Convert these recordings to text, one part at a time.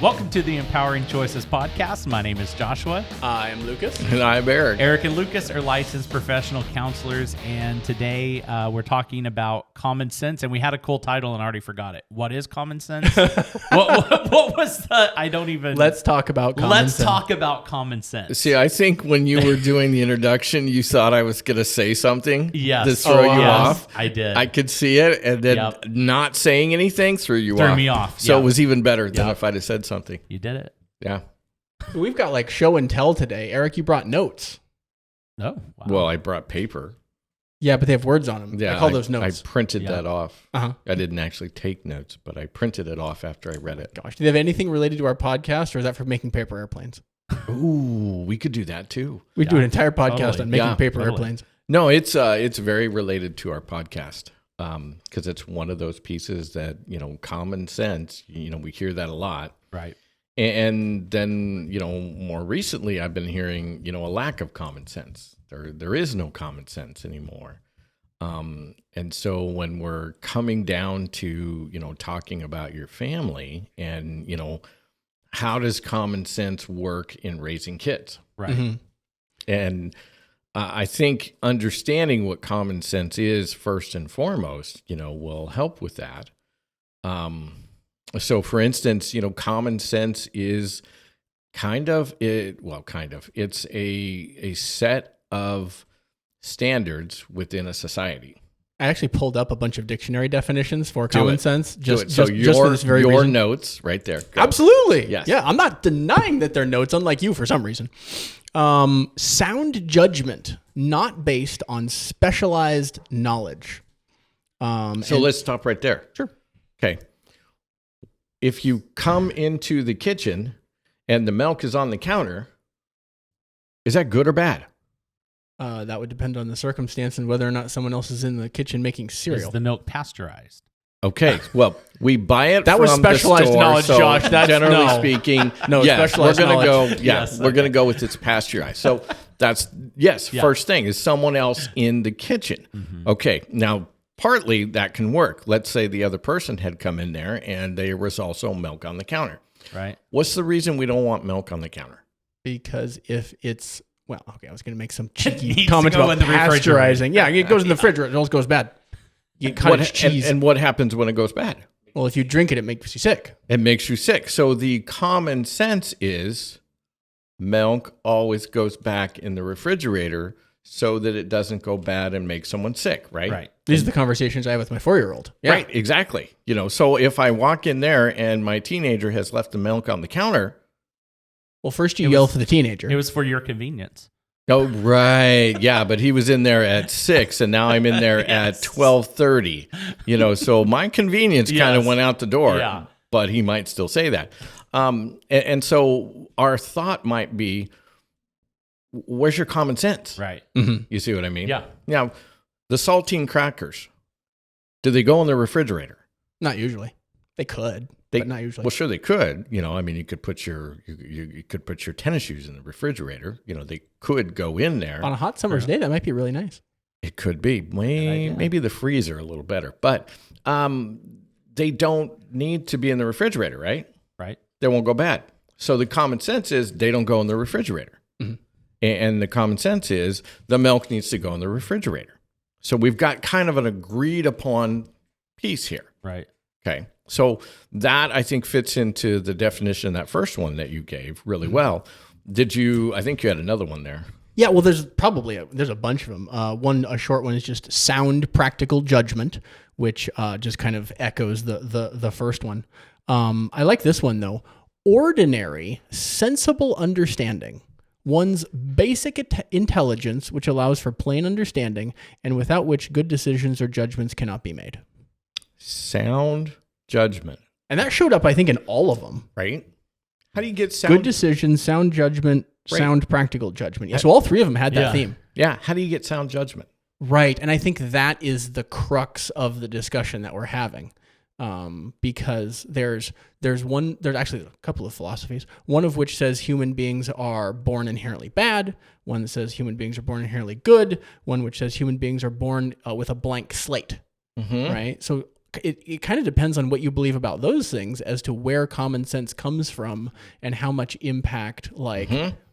Welcome to the Empowering Choices podcast. My name is Joshua. I'm Lucas. And I'm Erik. Erik and Lucas are licensed professional counselors, and today we're talking about common sense, and we had a cool title and I already forgot it. What is common sense? what was the... I don't even... Let's talk about common sense. Let's talk about common sense. See, I think when you were doing the introduction, you thought I was going to say something to throw you off. I did. I could see it, and then not saying anything threw me off. So it was even better than if I'd have said something. You did it. Yeah. We've got like show and tell today. Erik, you brought notes. Oh, wow. Well, I brought paper. Yeah, but they have words on them. Yeah, I call those notes. I printed that off. Uh-huh. I didn't actually take notes, but I printed it off after I read it. Gosh, do they have anything related to our podcast, or is that for making paper airplanes? Ooh, we could do that too. We do an entire podcast on making paper airplanes. No, it's very related to our podcast. Because it's one of those pieces that, common sense, we hear that a lot. Right. And then, more recently, I've been hearing, a lack of common sense. There is no common sense anymore. And so when we're coming down to, talking about your family and, how does common sense work in raising kids? Right. Mm-hmm. And I think understanding what common sense is first and foremost, will help with that. So for instance, common sense is it's a set of standards within a society. I actually pulled up a bunch of dictionary definitions for common sense. Just for this very reason. Notes right there. Go. Absolutely. Yes. Yeah, I'm not denying that they're notes, unlike you for some reason. Sound judgment, not based on specialized knowledge. So let's stop right there. Sure. Okay. If you come into the kitchen and the milk is on the counter, is that good or bad? That would depend on the circumstance and whether or not someone else is in the kitchen making cereal. Is the milk pasteurized? Okay, well, we buy it that from was specialized the store, knowledge, so Josh. That's generally speaking, specialized knowledge. We're going to go with it's pasteurized. So that's first thing is someone else in the kitchen. Mm-hmm. Okay, now partly that can work. Let's say the other person had come in there and there was also milk on the counter. Right. What's the reason we don't want milk on the counter? Because if it's I was going to make some cheeky comments about pasteurizing. Yeah, it goes in the refrigerator. It always goes bad. Cheese. And what happens when it goes bad? Well, if you drink it, it makes you sick. It makes you sick. So the common sense is milk always goes back in the refrigerator so that it doesn't go bad and make someone sick, right? Right. These are the conversations I have with my 4-year-old. Yeah. Right, exactly. So if I walk in there and my teenager has left the milk on the counter. Well, first you yell for the teenager. It was for your convenience. Oh, right. Yeah, but he was in there at 6 and now I'm in there at 12:30. So my convenience kind of went out the door, but he might still say that. And so our thought might be, where's your common sense? Right. Mm-hmm. You see what I mean? Yeah. Now, the saltine crackers, do they go in the refrigerator? Not usually. They could. But not usually. Well, sure they could. You could put your tennis shoes in the refrigerator. They could go in there on a hot summer's day. That might be really nice. It could be. Maybe the freezer a little better, but they don't need to be in the refrigerator, right? Right. They won't go bad. So the common sense is they don't go in the refrigerator, and the common sense is the milk needs to go in the refrigerator. So we've got kind of an agreed upon piece here. Right. Okay. So that, I think, fits into the definition of that first one that you gave really well. I think you had another one there. Yeah, well, there's a bunch of them. A short one is just sound practical judgment, which just kind of echoes the first one. I like this one, though. Ordinary, sensible understanding. One's basic intelligence, which allows for plain understanding, and without which good decisions or judgments cannot be made. Sound judgment. And that showed up, I think, in all of them. Right? How do you get sound? Good decision, sound judgment, sound practical judgment. Yeah, so all three of them had that theme. Yeah. How do you get sound judgment? Right. And I think that is the crux of the discussion that we're having. Because there's actually a couple of philosophies, one of which says human beings are born inherently bad, one that says human beings are born inherently good, one which says human beings are born with a blank slate. Right? So it kind of depends on what you believe about those things as to where common sense comes from and how much impact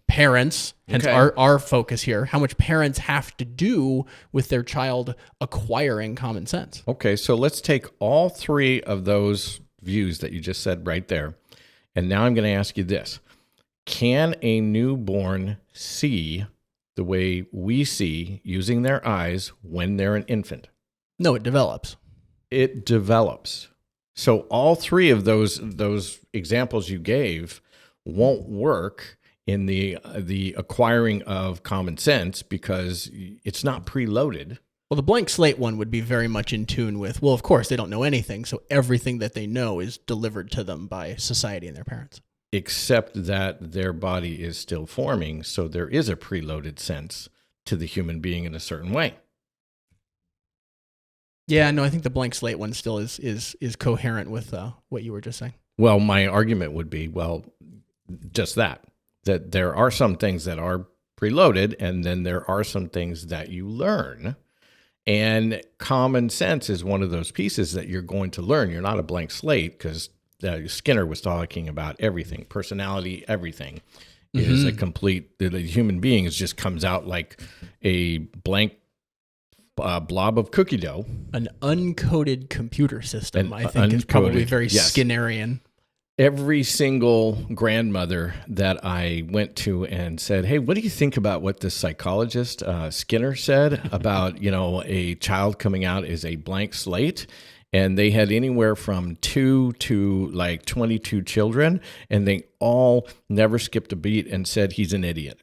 parents, hence our focus here, how much parents have to do with their child acquiring common sense. Okay, so let's take all three of those views that you just said right there. And now I'm going to ask you this. Can a newborn see the way we see using their eyes when they're an infant? No, it develops. It develops. So all three of those examples you gave won't work in the acquiring of common sense because it's not preloaded. Well, the blank slate one would be very much in tune with, well, of course, they don't know anything, so everything that they know is delivered to them by society and their parents. Except that their body is still forming, so there is a preloaded sense to the human being in a certain way. Yeah, no, I think the blank slate one still is coherent with what you were just saying. Well, my argument would be, just that there are some things that are preloaded, and then there are some things that you learn. And common sense is one of those pieces that you're going to learn. You're not a blank slate because Skinner was talking about everything, personality, everything is a complete, the human being just comes out like a blank blob of cookie dough. An uncoded computer system, I think, is probably very Skinnerian. Every single grandmother that I went to and said, hey, what do you think about what this psychologist Skinner said about, a child coming out is a blank slate? And they had anywhere from 2 to like 22 children, and they all never skipped a beat and said he's an idiot.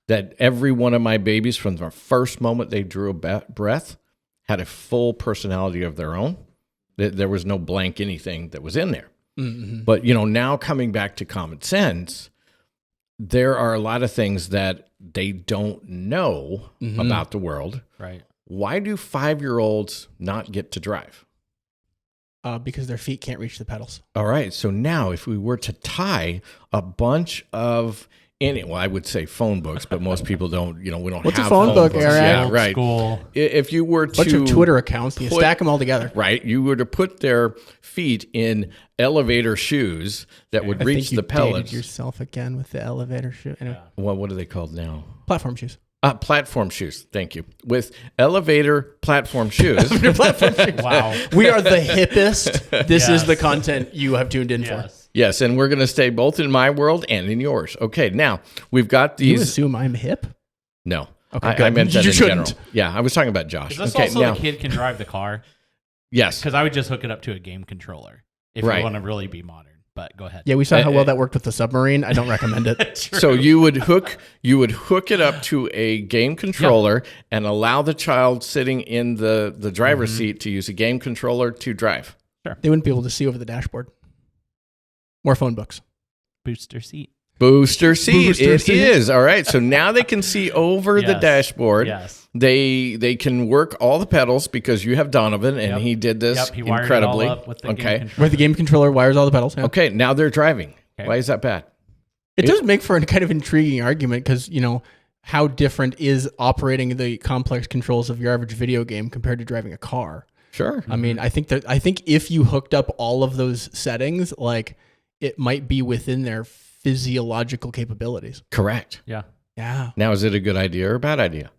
That every one of my babies from the first moment they drew a breath had a full personality of their own. There was no blank anything that was in there. Mm-hmm. But, now coming back to common sense, there are a lot of things that they don't know about the world. Right. Why do 5-year-olds not get to drive? Because their feet can't reach the pedals. All right. So now if we were to tie a bunch of I would say phone books, but most people don't, we don't What's have a phone book, books. Erik? Yeah, right. School. If you were to bunch of Twitter accounts, you stack them all together. Right. You were to put their feet in elevator shoes that would reach the pellets. Dated yourself again with the elevator shoe. Anyway. Well, what are they called now? Platform shoes. Platform shoes. Thank you. With elevator platform shoes. Wow. We are the hippest. This is the content you have tuned in for. Yes, and we're going to stay both in my world and in yours. Okay, now we've got these. You assume I'm hip? No. Okay, I meant that you in shouldn't. general. Yeah, I was talking about Josh. Is this also the kid can drive the car? Yes. Because I would just hook it up to a game controller if you want to really be modern. But go ahead. Yeah, we saw how well that worked with the submarine. I don't recommend it. So you would hook it up to a game controller and allow the child sitting in the driver's seat to use a game controller to drive. Sure. They wouldn't be able to see over the dashboard. More phone books. Booster seat. Booster seat. It is. All right. So now they can see over the dashboard. Yes. They can work all the pedals because you have Donovan and he did this he wired incredibly. It all up with the game controller. Where the game controller wires all the pedals. Yeah. Okay. Now they're driving. Okay. Why is that bad? It does make for a kind of intriguing argument because, how different is operating the complex controls of your average video game compared to driving a car? Sure. I mean, I think if you hooked up all of those settings, like it might be within their physiological capabilities. Correct. Yeah. Yeah. Now, is it a good idea or a bad idea?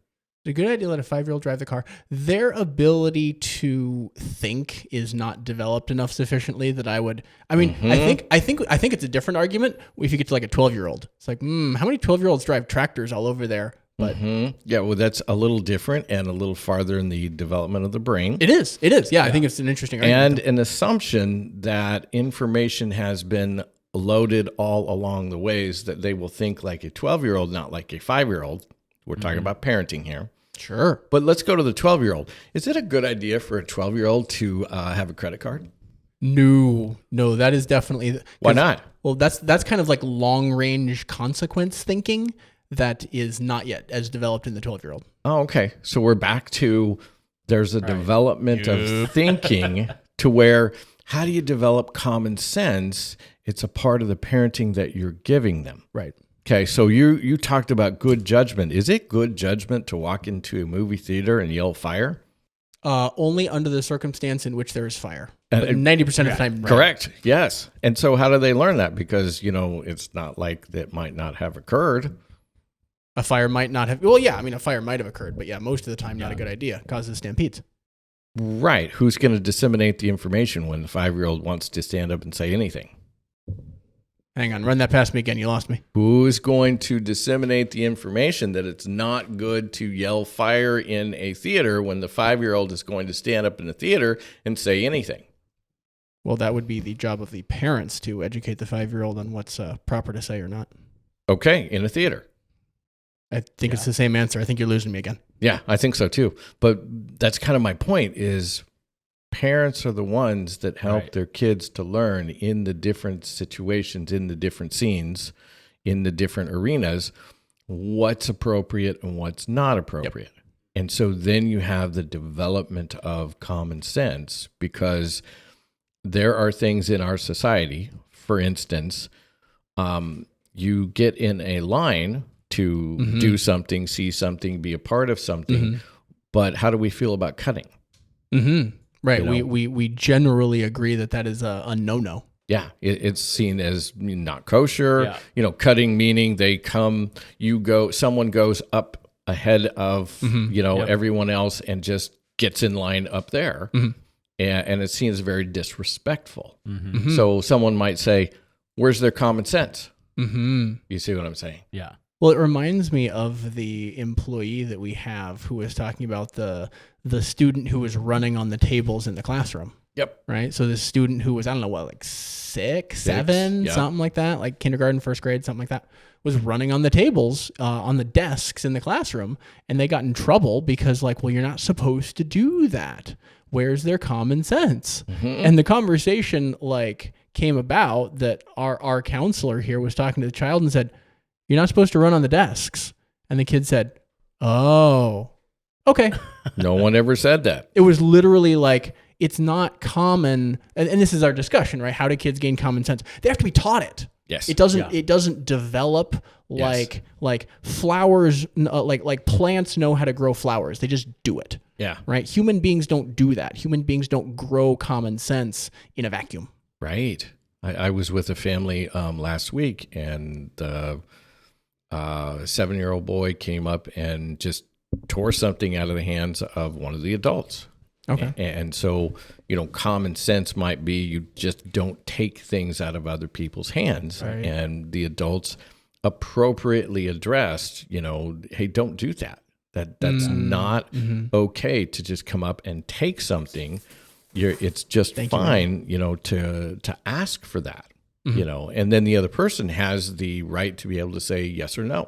It's a good idea to let a 5-year-old drive the car. Their ability to think is not developed enough sufficiently that I would. I mean, I think it's a different argument if you get to like a 12-year-old. It's like, how many 12-year-olds drive tractors all over there? But yeah, well, that's a little different and a little farther in the development of the brain. It is. Yeah, I think it's an interesting argument. And an assumption that information has been loaded all along the ways that they will think like a 12-year-old, not like a 5-year-old. We're talking about parenting here. Sure. But let's go to the 12-year-old. Is it a good idea for a 12-year-old to have a credit card? No, that is definitely. Why not? Well, that's kind of like long-range consequence thinking that is not yet as developed in the 12-year-old. Oh, okay. So we're back to there's a development of thinking to where how do you develop common sense? It's a part of the parenting that you're giving them. Right. Okay, so you talked about good judgment. Is it good judgment to walk into a movie theater and yell fire? Only under the circumstance in which there is fire. And But 90% of the time, right. Correct. Yes. And so how do they learn that? Because, it's not like that might not have occurred. A fire might not have. Well, yeah, I mean, a fire might have occurred, but yeah, most of the time, not a good idea. Causes stampedes. Right. Who's going to disseminate the information when the 5-year-old wants to stand up and say anything? Hang on, run that past me again. You lost me. Who's going to disseminate the information that it's not good to yell fire in a theater when the 5-year-old is going to stand up in the theater and say anything? Well, that would be the job of the parents to educate the 5-year-old on what's proper to say or not. Okay, in a theater. I think it's the same answer. I think you're losing me again. Yeah, I think so too. But that's kind of my point is parents are the ones that help their kids to learn in the different situations, in the different scenes, in the different arenas, what's appropriate and what's not appropriate. Yep. And so then you have the development of common sense because there are things in our society, for instance, you get in a line to do something, see something, be a part of something, but how do we feel about cutting? Right. We generally agree that is a no-no. Yeah. It's seen as not kosher, cutting meaning someone goes up ahead of, everyone else and just gets in line up there. And it's seen as very disrespectful. So someone might say, where's their common sense? You see what I'm saying? Yeah. Well, it reminds me of the employee that we have who was talking about the student who was running on the tables in the classroom. Yep. Right. So this student who was, I don't know what, like 6, 7, something like that, like kindergarten, first grade, something like that, was running on the tables, on the desks in the classroom. And they got in trouble because well, you're not supposed to do that. Where's their common sense? And the conversation came about that our counselor here was talking to the child and said, you're not supposed to run on the desks. And the kid said, oh, okay. No one ever said that. It was literally it's not common. And this is our discussion, right? How do kids gain common sense? They have to be taught it. Yes. It doesn't develop like flowers, like plants know how to grow flowers. They just do it. Yeah. Right. Human beings don't do that. Human beings don't grow common sense in a vacuum. Right. I was with a family last week and the 7-year-old boy came up and just tore something out of the hands of one of the adults. Okay. And so, common sense might be you just don't take things out of other people's hands. Right. And the adults appropriately addressed, hey, don't do that. That's not okay to just come up and take something. It's just fine, to ask for that. And then the other person has the right to be able to say yes or no.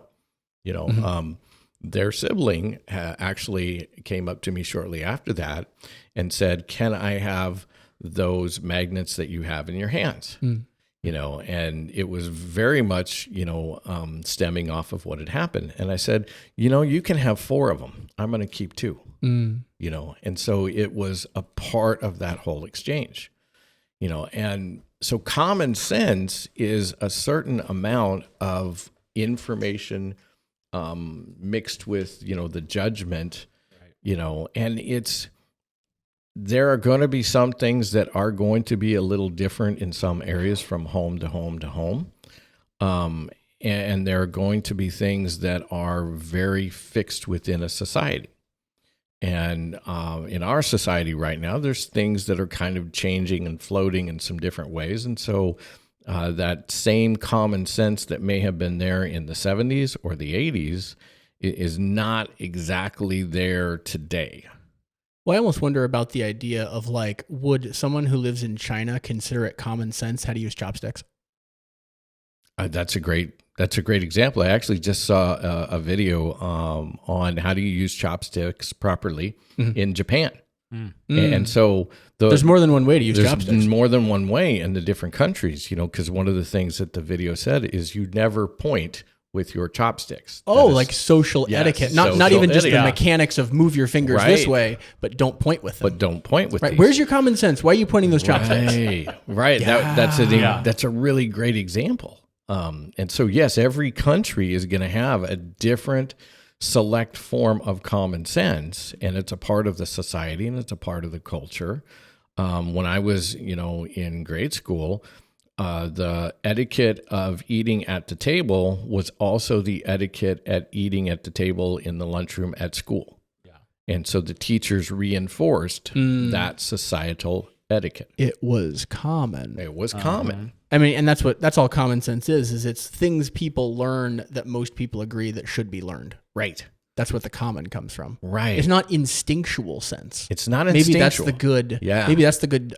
Their sibling actually came up to me shortly after that and said, can I have those magnets that you have in your hands? And it was very much, stemming off of what had happened. And I said, you can have 4 of them. I'm going to keep 2, and so it was a part of that whole exchange, and so common sense is a certain amount of information mixed with, the judgment, and there are going to be some things that are going to be a little different in some areas from home to home to home. And there are going to be things that are very fixed within a society. And in our society right now, there's things that are kind of changing and floating in some different ways. And so that same common sense that may have been there in the 70s or the 80s is not exactly there today. Well, I almost wonder about the idea of would someone who lives in China consider it common sense how to use chopsticks? That's a great example. I actually just saw a video on how do you use chopsticks properly in Japan. And so there's more than one way to use chopsticks. There's more than one way in the different countries, because one of the things that the video said is you never point with your chopsticks. Social etiquette. Not even just the mechanics of move your fingers this way, but don't point with them. But don't point with right. these. Where's your common sense? Why are you pointing those chopsticks? Right. Yeah. That's a really great example. And so, yes, every country is going to have a different select form of common sense, and it's a part of the society and it's a part of the culture. When I was, in grade school, the etiquette of eating at the table was also the etiquette at eating at the table in the lunchroom at school. Yeah. And so the teachers reinforced that societal etiquette. It was common. It was common. I mean, and that's all common sense is it's things people learn that most people agree that should be learned. Right. That's what the common comes from. Right. It's not instinctual sense. It's not instinctual. Maybe that's the good. Yeah. Maybe that's the good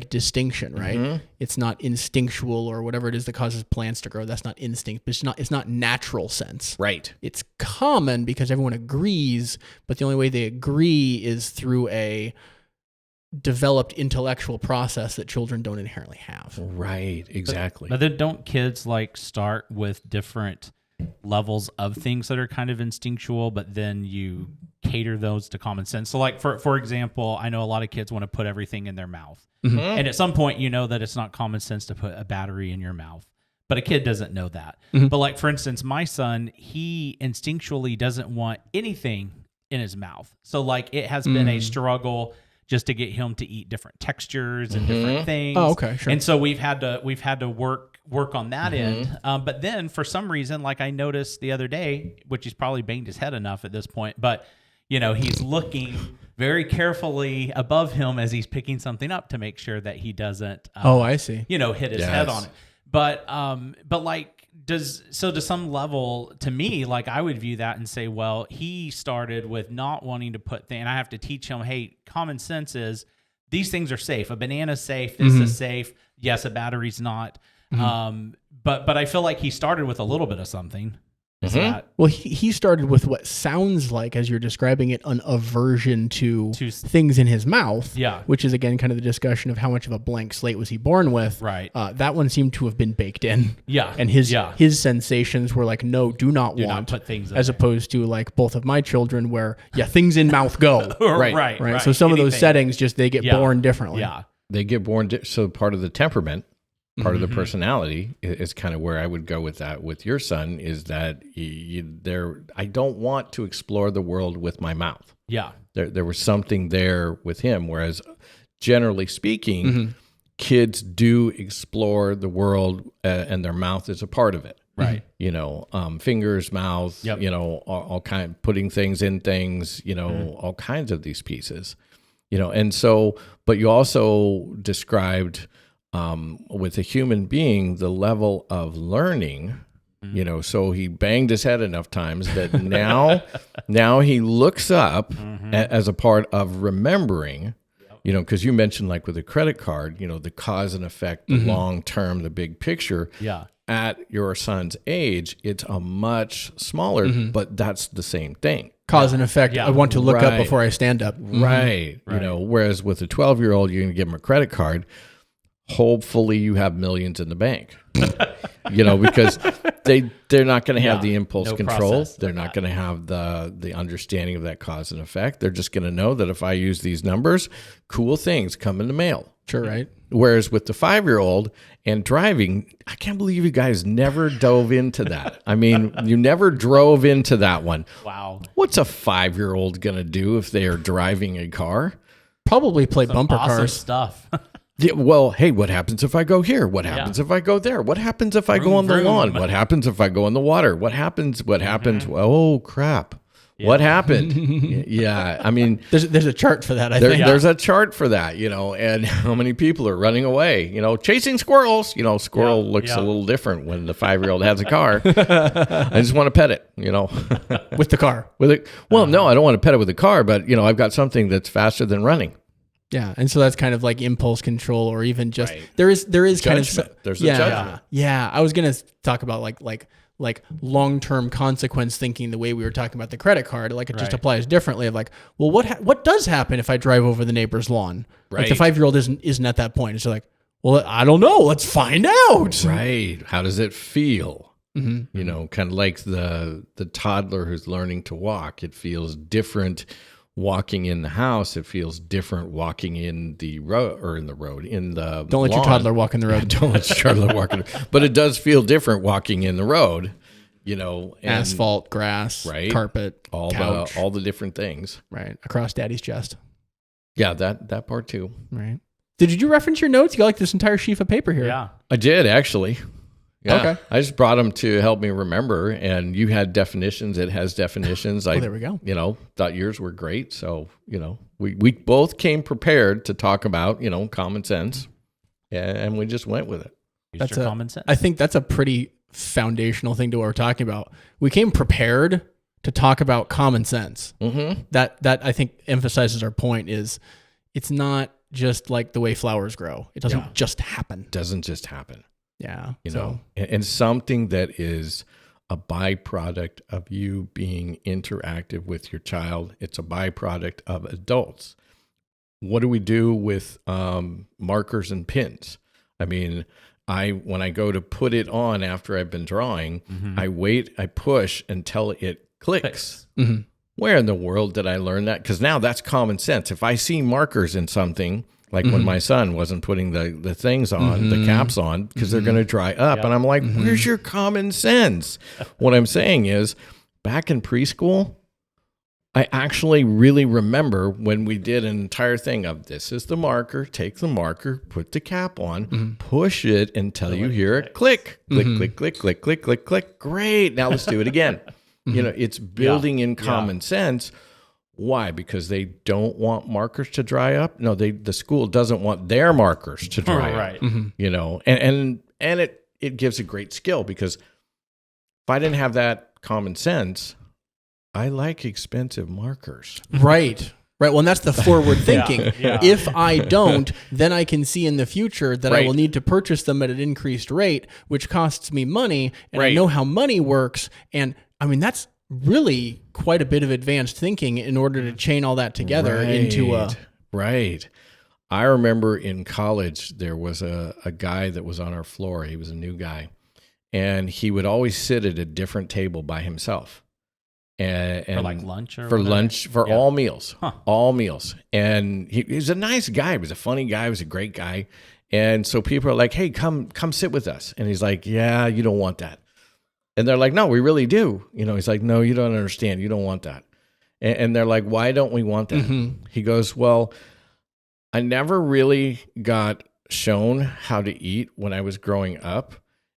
distinction, right? It's not instinctual or whatever it is that causes plants to grow. That's not instinct. But it's not natural sense. Right. It's common because everyone agrees, but the only way they agree is through a developed intellectual process that children don't inherently have. Right. Exactly. But then don't kids start with different levels of things that are kind of instinctual, but then you cater those to common sense? So for example, I know a lot of kids want to put everything in their mouth. And at some point you know that it's not common sense to put a battery in your mouth, but a kid doesn't know that. But for instance, my son, he instinctually doesn't want anything in his mouth. So it has been a struggle just to get him to eat different textures and different things. Oh, okay, sure. And so we've had to work on that end. But then for some reason, I noticed the other day, which he's probably banged his head enough at this point, but he's looking very carefully above him as he's picking something up to make sure that he doesn't, I see. hit his head on it. But to some level, to me, I would view that and say, well, he started with not wanting to put things, and I have to teach him, hey, common sense is these things are safe. A banana's safe. This is safe. Yes, a battery's not. But I feel like he started with a little bit of something. Is that? Well, he started with what sounds like, as you're describing it, an aversion to things in his mouth. Yeah. Which is, again, kind of the discussion of how much of a blank slate was he born with. Right. That one seemed to have been baked in. Yeah. And his sensations were no, do not want. Put things in as there. opposed to both of my children where, things in mouth go. Right. So some of those settings they get born differently. Yeah. They get born. So part of the temperament, part of the personality is kind of where I would go with that with your son is that I don't want to explore the world with my mouth. Yeah. There was something there with him. Whereas generally speaking, kids do explore the world and their mouth is a part of it. Right. Fingers, mouth, Yep. all kind, putting things in things, all kinds of these pieces, and so, but you also described, with a human being, the level of learning, so he banged his head enough times that now he looks up as a part of remembering, because you mentioned with a credit card, the cause and effect, the long term, the big picture. Yeah. At your son's age, it's a much smaller, but that's the same thing. Cause and effect. Yeah. I want to look up before I stand up. Right. Whereas with a 12-year-old, you're going to give him a credit card. Hopefully you have millions in the bank, because they're not going to have the impulse control. They're not going to have the understanding of that cause and effect. They're just going to know that if I use these numbers, cool things come in the mail. Sure, right. Whereas with the 5-year-old and driving, I can't believe you guys never dove into that. I mean, you never drove into that one. Wow. What's a 5-year-old going to do if they are driving a car? Probably play bumper Awesome cars. stuff. Yeah, well, hey, what happens if I go here? What happens if I go there? What happens if I go on the lawn? What happens if I go in the water? What happens? Oh, crap. Yeah. What happened? Yeah, I mean... There's a chart for that, I think. There's a chart for that, and how many people are running away, chasing squirrels. Squirrel looks a little different when the 5-year-old has a car. I just want to pet it, With the car. With it. Well, no, I don't want to pet it with a car, but, I've got something that's faster than running. Yeah, and so that's kind of like impulse control, or even just there is judgment. Kind of There's a judgment. Yeah, I was gonna talk about like long-term consequence thinking, the way we were talking about the credit card. It just applies differently. Of well, what does happen if I drive over the neighbor's lawn? Right. The 5-year-old isn't at that point. It's well, I don't know. Let's find out. Right. How does it feel? Kind of like the toddler who's learning to walk. It feels different. Walking in the house, it feels different walking in the road or in the Don't let your toddler walk in the road. Don't let your toddler walk in the road. But it does feel different walking in the road, and asphalt, grass, right, carpet, couch, all the different things, right, across daddy's chest. Yeah, that part too. Right. Did you reference your notes? You got like this entire sheaf of paper here. Yeah. I did actually. Yeah. Okay. I just brought them to help me remember, and you had definitions. It has definitions. There we go. Thought yours were great. So, we both came prepared to talk about, common sense, and we just went with it. That's your common sense. I think that's a pretty foundational thing to what we're talking about. We came prepared to talk about common sense. Mm-hmm. That I think emphasizes our point is it's not just like the way flowers grow. It doesn't just happen. Doesn't just happen. Yeah. And something that is a byproduct of you being interactive with your child. It's a byproduct of adults. What do we do with markers and pins? I mean, when I go to put it on after I've been drawing, I wait, I push until it clicks. Mm-hmm. Where in the world did I learn that? Because now that's common sense. If I see markers in something, like when my son wasn't putting the things on, the caps on, because they're going to dry up. And I'm like, where's your common sense? What I'm saying is, back in preschool, I actually really remember when we did an entire thing of this is the marker, take the marker, put the cap on, push it until you hear it click, click, click, click, click, click, click, click. Great. Now let's do it again. It's building in common sense. Why? Because they don't want markers to dry up? No, the school doesn't want their markers to dry up. And it gives a great skill, because if I didn't have that common sense, I like expensive markers. Right. Well, and that's the forward thinking. If I don't, then I can see in the future that I will need to purchase them at an increased rate, which costs me money, and I know how money works. And I mean, that's really quite a bit of advanced thinking in order to chain all that together into a... Right. I remember in college, there was a guy that was on our floor. He was a new guy, and he would always sit at a different table by himself. And for like lunch or for whatever? lunch, for all meals, all meals. And he was a nice guy. He was a funny guy. He was a great guy. And so people are like, hey, come sit with us. And he's like, yeah, you don't want that. And they're like, no, we really do. He's like, no, you don't understand. You don't want that. And they're like, why don't we want that? He goes, well, I never really got shown how to eat when I was growing up.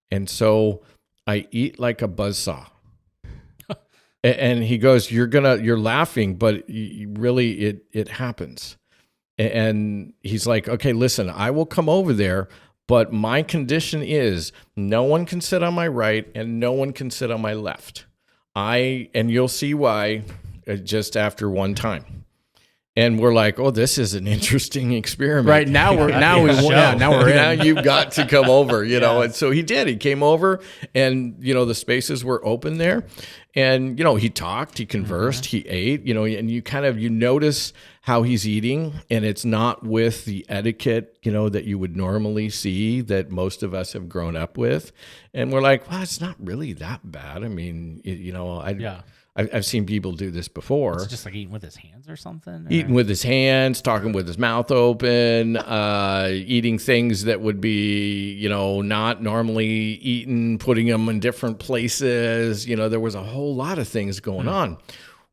And so I eat like a buzzsaw. And he goes, you're laughing, but really it happens. And he's like, okay, listen, I will come over there, but my condition is no one can sit on my right and no one can sit on my left. And you'll see why just after one time. And we're like, oh, this is an interesting experiment. Right now we're in. Now you've got to come over, And so he did. He came over, and the spaces were open there, and he talked, he conversed, he ate, and you notice how he's eating, and it's not with the etiquette, that you would normally see that most of us have grown up with, and we're like, well, it's not really that bad. I mean, I've seen people do this before. It's just like eating with his hands or something? Eating with his hands, talking with his mouth open, eating things that would be, not normally eaten, putting them in different places. There was a whole lot of things going on.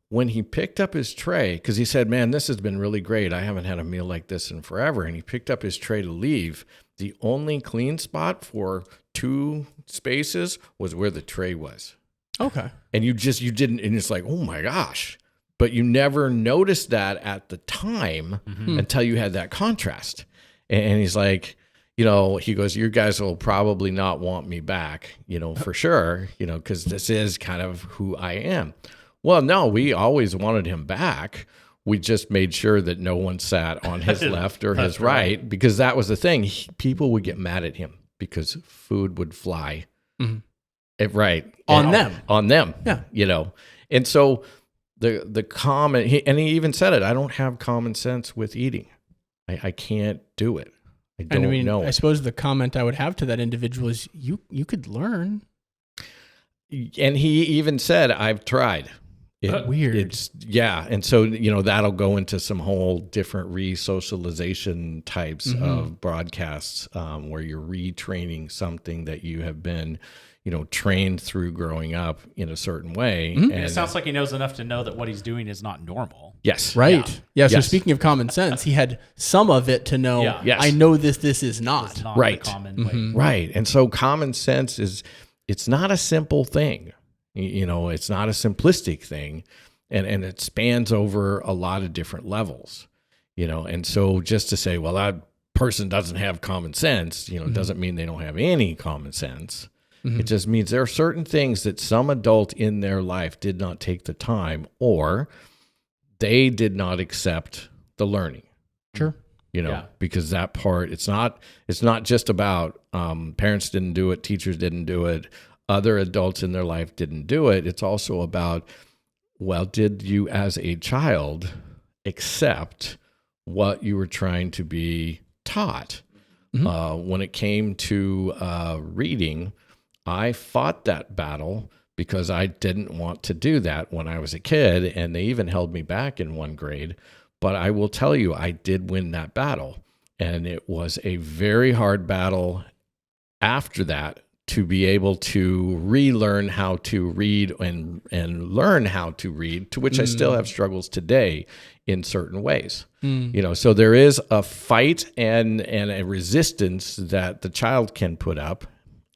When he picked up his tray, because he said, man, this has been really great. I haven't had a meal like this in forever. And he picked up his tray to leave. The only clean spot for 2 spaces was where the tray was. Okay. And you didn't, and it's like, oh my gosh. But you never noticed that at the time until you had that contrast. And he's like, he goes, you guys will probably not want me back, for sure, because this is kind of who I am. Well, no, we always wanted him back. We just made sure that no one sat on his left or his right, because that was the thing. People would get mad at him because food would fly. Right. On them. Yeah. And so the common, he even said it, I don't have common sense with eating. I can't do it. I don't know. I suppose the comment I would have to that individual is you could learn. And he even said, I've tried. Weird. And so that'll go into some whole different re-socialization types of broadcasts where you're retraining something that you have been trained through growing up in a certain way. And it sounds like he knows enough to know that what he's doing is not normal. Yes. Right. Yeah. So speaking of common sense, he had some of it to know, I know this is not. It's not right. the common way. Right. And so common sense it's not a simple thing. It's not a simplistic thing. And it spans over a lot of different levels, and so just to say, well, that person doesn't have common sense, doesn't mean they don't have any common sense. It just means there are certain things that some adult in their life did not take the time, or they did not accept the learning. Sure. Because that part, it's not just about parents didn't do it, teachers didn't do it, other adults in their life didn't do it. It's also about, well, did you as a child accept what you were trying to be taught? When it came to reading, I fought that battle because I didn't want to do that when I was a kid, and they even held me back in 1 grade. But I will tell you, I did win that battle, and it was a very hard battle after that to be able to relearn how to read and learn how to read, to which I still have struggles today in certain ways. So there is a fight and a resistance that the child can put up,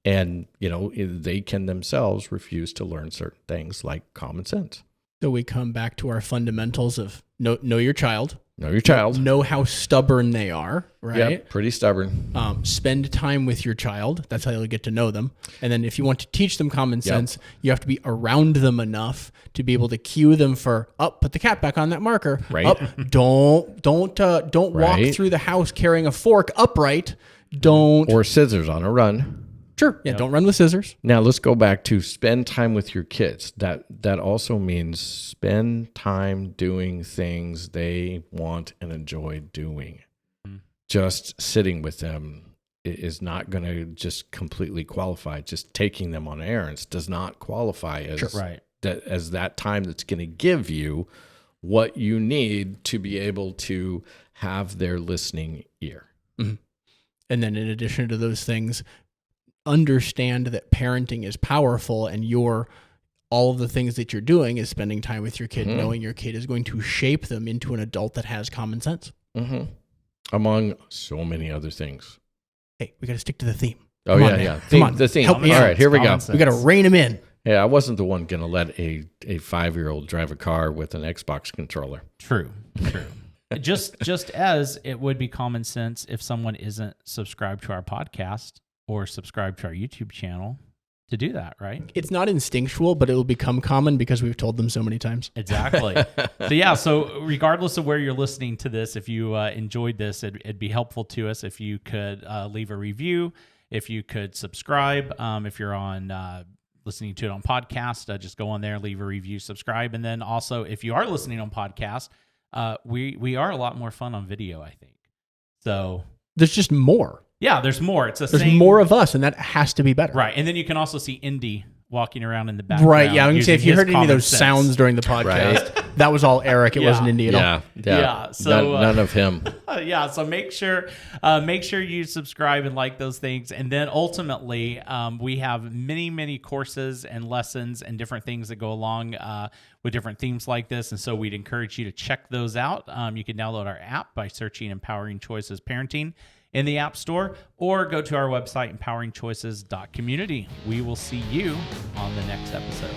and they can themselves refuse to learn certain things like common sense. So we come back to our fundamentals of know your child. Know your child. Know how stubborn they are, right? Yep, pretty stubborn. Spend time with your child. That's how you'll get to know them. And then if you want to teach them common sense, you have to be around them enough to be able to cue them for, put the cat back on that marker. Right. Don't walk through the house carrying a fork upright. Don't. Or scissors on a run. Sure. Yeah. Don't run with scissors. Now let's go back to spend time with your kids. That also means spend time doing things they want and enjoy doing. Just sitting with them is not going to just completely qualify. Just taking them on errands does not qualify as that time that's going to give you what you need to be able to have their listening ear. And then in addition to those things, understand that parenting is powerful, and all of the things that you're doing is spending time with your kid, knowing your kid is going to shape them into an adult that has common sense. Among so many other things. Hey, we got to stick to the theme. Oh, yeah. Come on. The theme. Help me All out. right, here we go. We got to rein him in. Yeah, I wasn't the one going to let a 5-year-old drive a car with an Xbox controller. True. Just as it would be common sense if someone isn't subscribed to our podcast or subscribe to our YouTube channel to do that, right? It's not instinctual, but it will become common because we've told them so many times. Exactly. So regardless of where you're listening to this, if you enjoyed this, it'd be helpful to us if you could leave a review, if you could subscribe. If you're on listening to it on podcast, just go on there, leave a review, subscribe. And then also, if you are listening on podcast, we are a lot more fun on video, I think. So there's just more. Yeah, there's more. There's more of us, and that has to be better. Right. And then you can also see Indy walking around in the background. Right, yeah. I'm going to say, if you heard any of those sounds during the podcast, that was all Erik. It wasn't Indy at all. Yeah. So none of him. So make sure you subscribe and like those things. And then ultimately, we have many courses and lessons and different things that go along with different themes like this. And so we'd encourage you to check those out. You can download our app by searching Empowering Choices Parenting in the App Store, or go to our website, empoweringchoices.community. We will see you on the next episode.